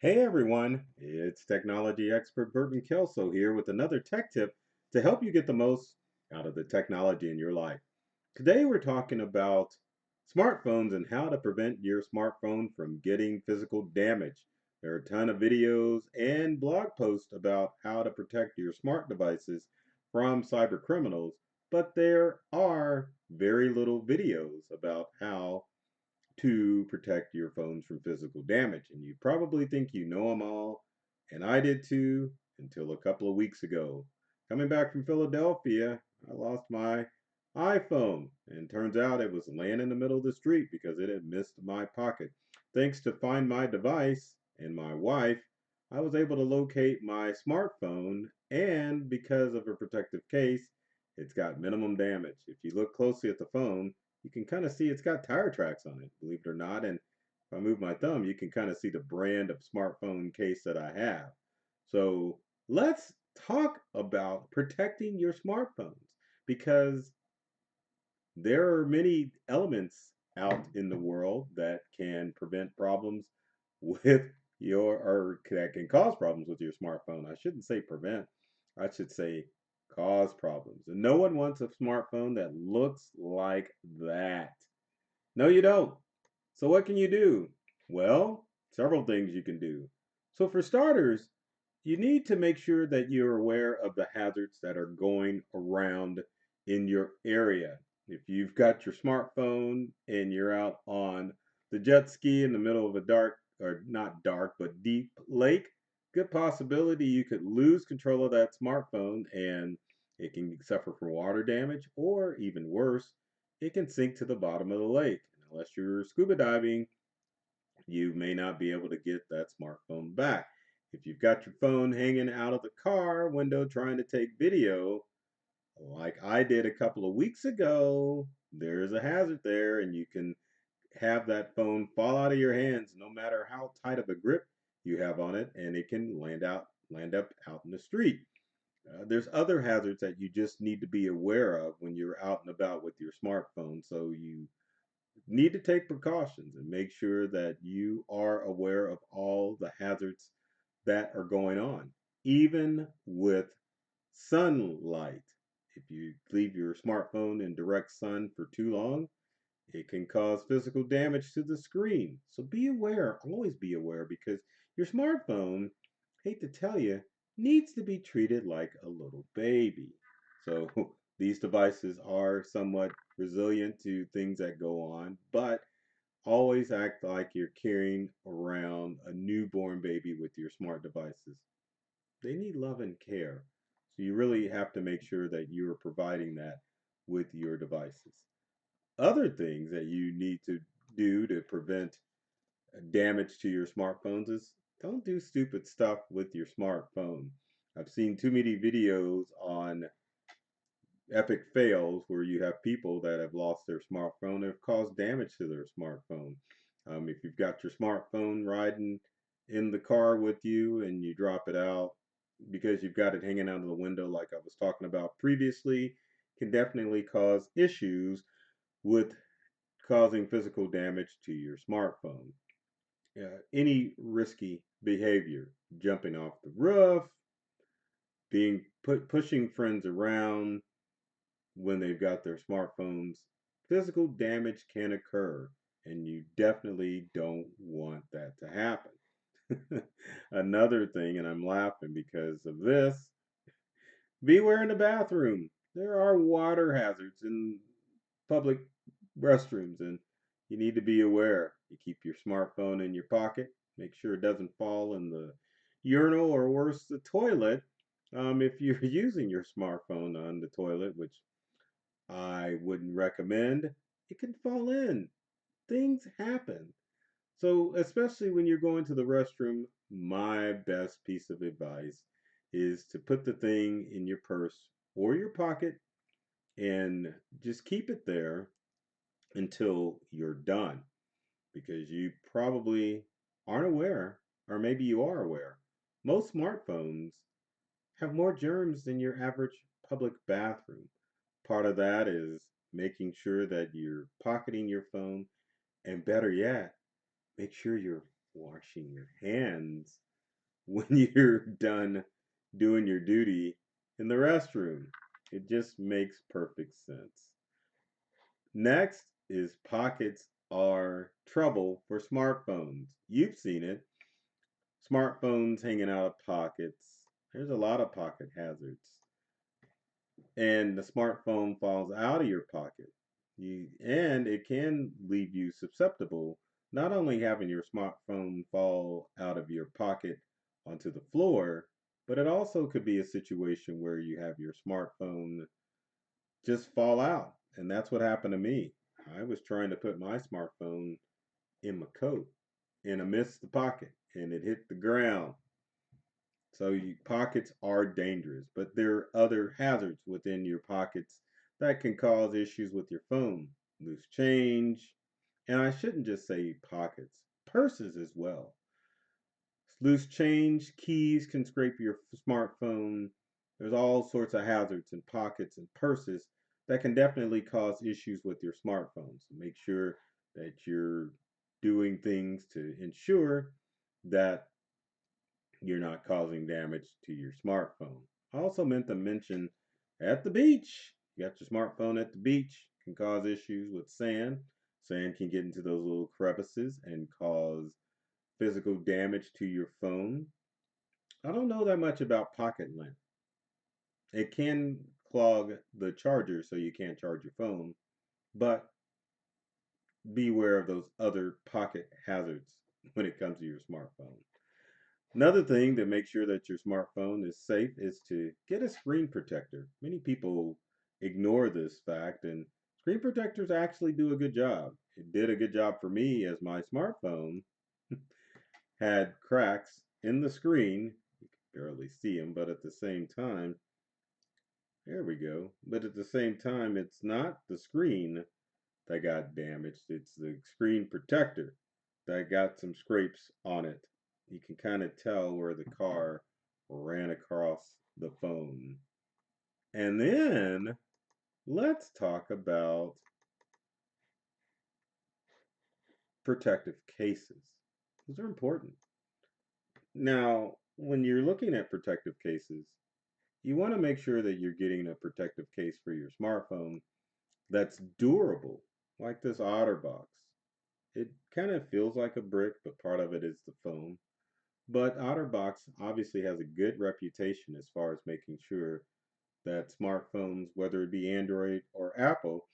Hey everyone, it's technology expert Burton Kelso here with another tech tip to help you get the most out of the technology in your life. Today we're talking about smartphones and how to prevent your smartphone from getting physical damage. There are a ton of videos and blog posts about how to protect your smart devices from cyber criminals, but there are very little videos about how to protect your phones from physical damage. And you probably think you know them all, and I did too until a couple of weeks ago. Coming back from Philadelphia, I lost my iPhone, and turns out it was laying in the middle of the street because it had missed my pocket. Thanks to Find My Device and my wife, I was able to locate my smartphone, and because of a protective case, it's got minimum damage. If you look closely at the phone, you can kind of see it's got tire tracks on it, believe it or not. And if I move my thumb, you can kind of see the brand of smartphone case that I have. So let's talk about protecting your smartphones because there are many elements out in the world that can prevent problems with or that can cause problems with your smartphone. I shouldn't say prevent, I should say cause problems. And no one wants a smartphone that looks like that. No, you don't. So what can you do? Well, several things you can do. So for starters, you need to make sure that you're aware of the hazards that are going around in your area. If you've got your smartphone and you're out on the jet ski in the middle of a dark, or not dark, but deep lake, good possibility you could lose control of that smartphone and it can suffer from water damage, or even worse, it can sink to the bottom of the lake. Unless you're scuba diving, you may not be able to get that smartphone back. If you've got your phone hanging out of the car window trying to take video, like I did a couple of weeks ago, there's a hazard there, and you can have that phone fall out of your hands no matter how tight of a grip you have on it, and it can land up out in the street. There's other hazards that you just need to be aware of when you're out and about with your smartphone. So you need to take precautions and make sure that you are aware of all the hazards that are going on, even with sunlight. If you leave your smartphone in direct sun for too long, it can cause physical damage to the screen. So be aware, always be aware, because your smartphone, hate to tell you, needs to be treated like a little baby. So these devices are somewhat resilient to things that go on, but always act like you're carrying around a newborn baby with your smart devices. They need love and care. So you really have to make sure that you are providing that with your devices. Other things that you need to do to prevent damage to your smartphones is don't do stupid stuff with your smartphone. I've seen too many videos on epic fails where you have people that have lost their smartphone and have caused damage to their smartphone. If you've got your smartphone riding in the car with you and you drop it out because you've got it hanging out of the window, like I was talking about previously, can definitely cause issues with causing physical damage to your smartphone. Any risky behavior, jumping off the roof, pushing friends around, when they've got their smartphones, physical damage can occur, and you definitely don't want that to happen. Another thing, and I'm laughing because of this, beware in the bathroom. There are water hazards in public restrooms, and you need to be aware. You keep your smartphone in your pocket, make sure it doesn't fall in the urinal or worse, the toilet. If you're using your smartphone on the toilet, which I wouldn't recommend. It can fall in. Things happen. So, especially when you're going to the restroom, my best piece of advice is to put the thing in your purse or your pocket and just keep it there until you're done because you probably aren't aware, or maybe you are aware. Most smartphones have more germs than your average public bathroom. Part of that is making sure that you're pocketing your phone, and better yet, make sure you're washing your hands when you're done doing your duty in the restroom. It just makes perfect sense. Next is pockets are trouble for smartphones. You've seen it. Smartphones hanging out of pockets. There's a lot of pocket hazards. And the smartphone falls out of your pocket. And it can leave you susceptible, not only having your smartphone fall out of your pocket onto the floor, but it also could be a situation where you have your smartphone just fall out. And that's what happened to me. I was trying to put my smartphone in my coat and I missed the pocket and it hit the ground. So pockets are dangerous, but there are other hazards within your pockets that can cause issues with your phone. Loose change, and I shouldn't just say pockets, purses as well. Loose change, keys can scrape your smartphone. There's all sorts of hazards in pockets and purses that can definitely cause issues with your smartphone. So make sure that you're doing things to ensure that you're not causing damage to your smartphone. I also meant to mention at the beach, you got your smartphone at the beach, can cause issues with sand. Sand can get into those little crevices and cause physical damage to your phone. I don't know that much about pocket lint. It can clog the charger so you can't charge your phone, but beware of those other pocket hazards when it comes to your smartphone. Another thing to make sure that your smartphone is safe is to get a screen protector. Many people ignore this fact, and screen protectors actually do a good job. It did a good job for me as my smartphone had cracks in the screen. You can barely see them, but at the same time, there we go. But at the same time, it's not the screen that got damaged, it's the screen protector that got some scrapes on it. You can kind of tell where the car ran across the phone. And then let's talk about protective cases. Those are important. Now, when you're looking at protective cases, you want to make sure that you're getting a protective case for your smartphone that's durable, like this OtterBox. It kind of feels like a brick, but part of it is the foam. But OtterBox obviously has a good reputation as far as making sure that smartphones, whether it be Android or Apple,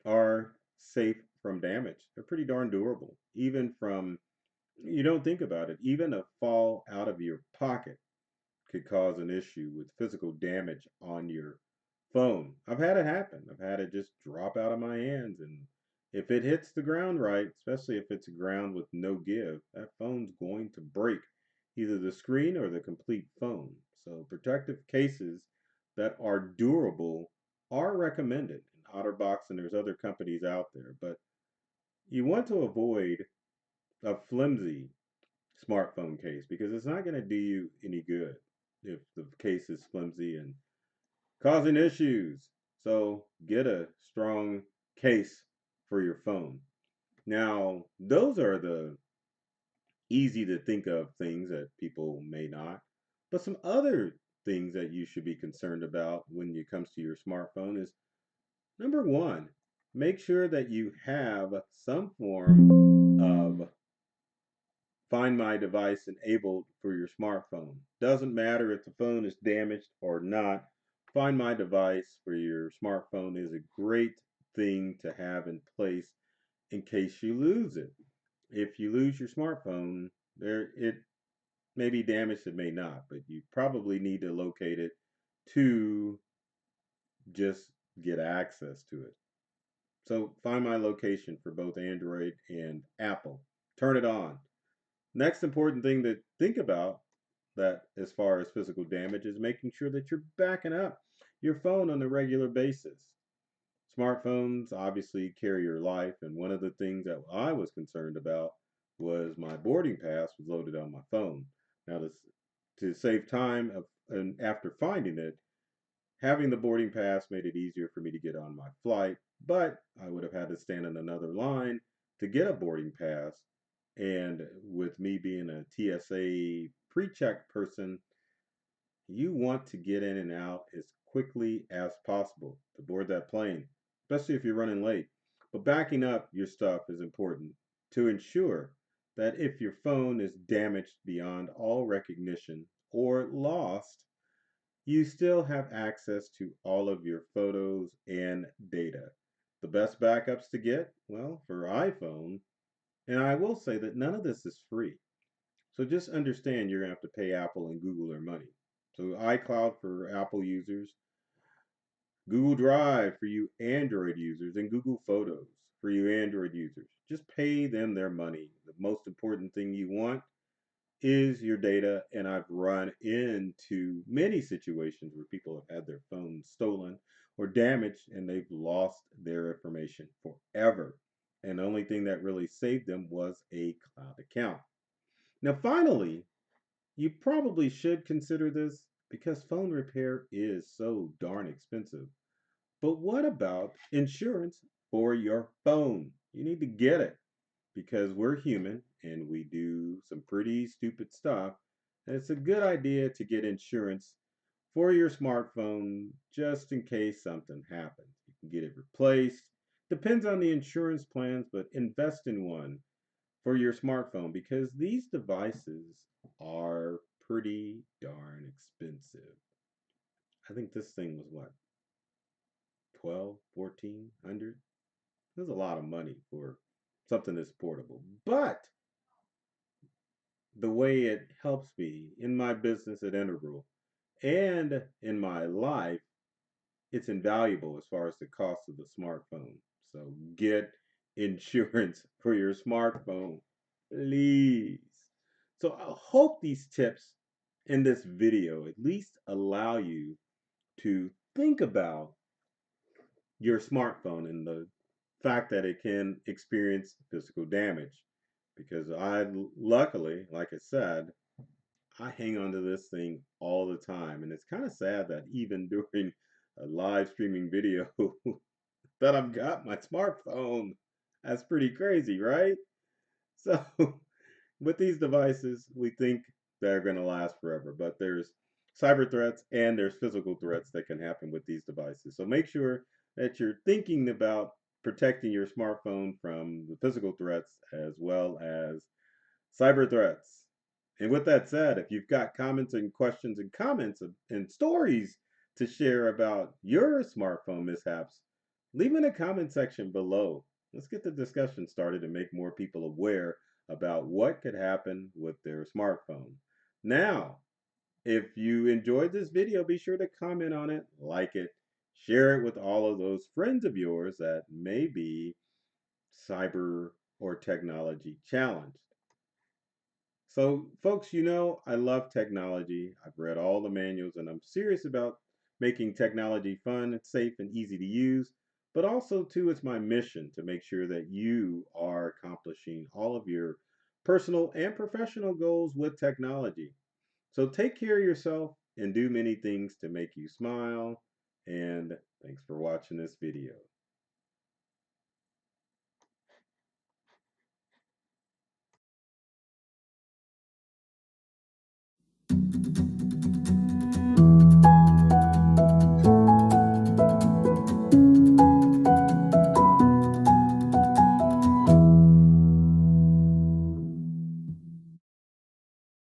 are safe from damage. They're pretty darn durable. Even from, you don't think about it, even a fall out of your pocket could cause an issue with physical damage on your phone. I've had it happen. I've had it just drop out of my hands. And if it hits the ground right, especially if it's a ground with no give, that phone's going to break either the screen or the complete phone. So protective cases that are durable are recommended in OtterBox, and there's other companies out there. But you want to avoid a flimsy smartphone case because it's not going to do you any good if the case is flimsy and causing issues. So get a strong case for your phone. Now, those are the easy to think of things that people may not, but some other things that you should be concerned about when it comes to your smartphone is number one, make sure that you have some form of Find My Device enabled for your smartphone. Doesn't matter if the phone is damaged or not. Find My Device for your smartphone is a great thing to have in place in case you lose it. If you lose your smartphone, it may be damaged, it may not, but you probably need to locate it to just get access to it. So find my location for both Android and Apple. Turn it on. Next important thing to think about that as far as physical damage is making sure that you're backing up your phone on a regular basis. Smartphones obviously carry your life, and one of the things that I was concerned about was my boarding pass was loaded on my phone. Now, to save time and after finding it, having the boarding pass made it easier for me to get on my flight, but I would have had to stand in another line to get a boarding pass And with me being a TSA pre-check person, you want to get in and out as quickly as possible to board that plane, especially if you're running late. But backing up your stuff is important to ensure that if your phone is damaged beyond all recognition or lost, you still have access to all of your photos and data. The best backups to get, well, for iPhone, and I will say that none of this is free. So just understand you're going to have to pay Apple and Google their money. So iCloud for Apple users, Google Drive for you Android users, and Google Photos for you Android users. Just pay them their money. The most important thing you want is your data, and I've run into many situations where people have had their phones stolen or damaged and they've lost their information forever. And the only thing that really saved them was a cloud account. Now, finally, you probably should consider this because phone repair is so darn expensive. But what about insurance for your phone? You need to get it because we're human and we do some pretty stupid stuff. And it's a good idea to get insurance for your smartphone just in case something happens. You can get it replaced. Depends on the insurance plans, but invest in one for your smartphone because these devices are pretty darn expensive. I think this thing was what, 12, 1400? That's a lot of money for something that's portable. But the way it helps me in my business at Integral and in my life, it's invaluable as far as the cost of the smartphone. So get insurance for your smartphone, please. So I hope these tips in this video at least allow you to think about your smartphone and the fact that it can experience physical damage. Because luckily, like I said, I hang on to this thing all the time. And it's kind of sad that even during a live streaming video that I've got my smartphone. That's pretty crazy, right? So with these devices, we think they're going to last forever, but there's cyber threats and there's physical threats that can happen with these devices. So make sure that you're thinking about protecting your smartphone from the physical threats as well as cyber threats. And with that said, if you've got comments and questions and and stories to share about your smartphone mishaps, leave in the comment section below. Let's get the discussion started and make more people aware about what could happen with their smartphone. Now, if you enjoyed this video, be sure to comment on it, like it, share it with all of those friends of yours that may be cyber or technology challenged. So, folks, I love technology. I've read all the manuals and I'm serious about making technology fun, safe, and easy to use. But also, too, it's my mission to make sure that you are accomplishing all of your personal and professional goals with technology. So, take care of yourself and do many things to make you smile. And thanks for watching this video.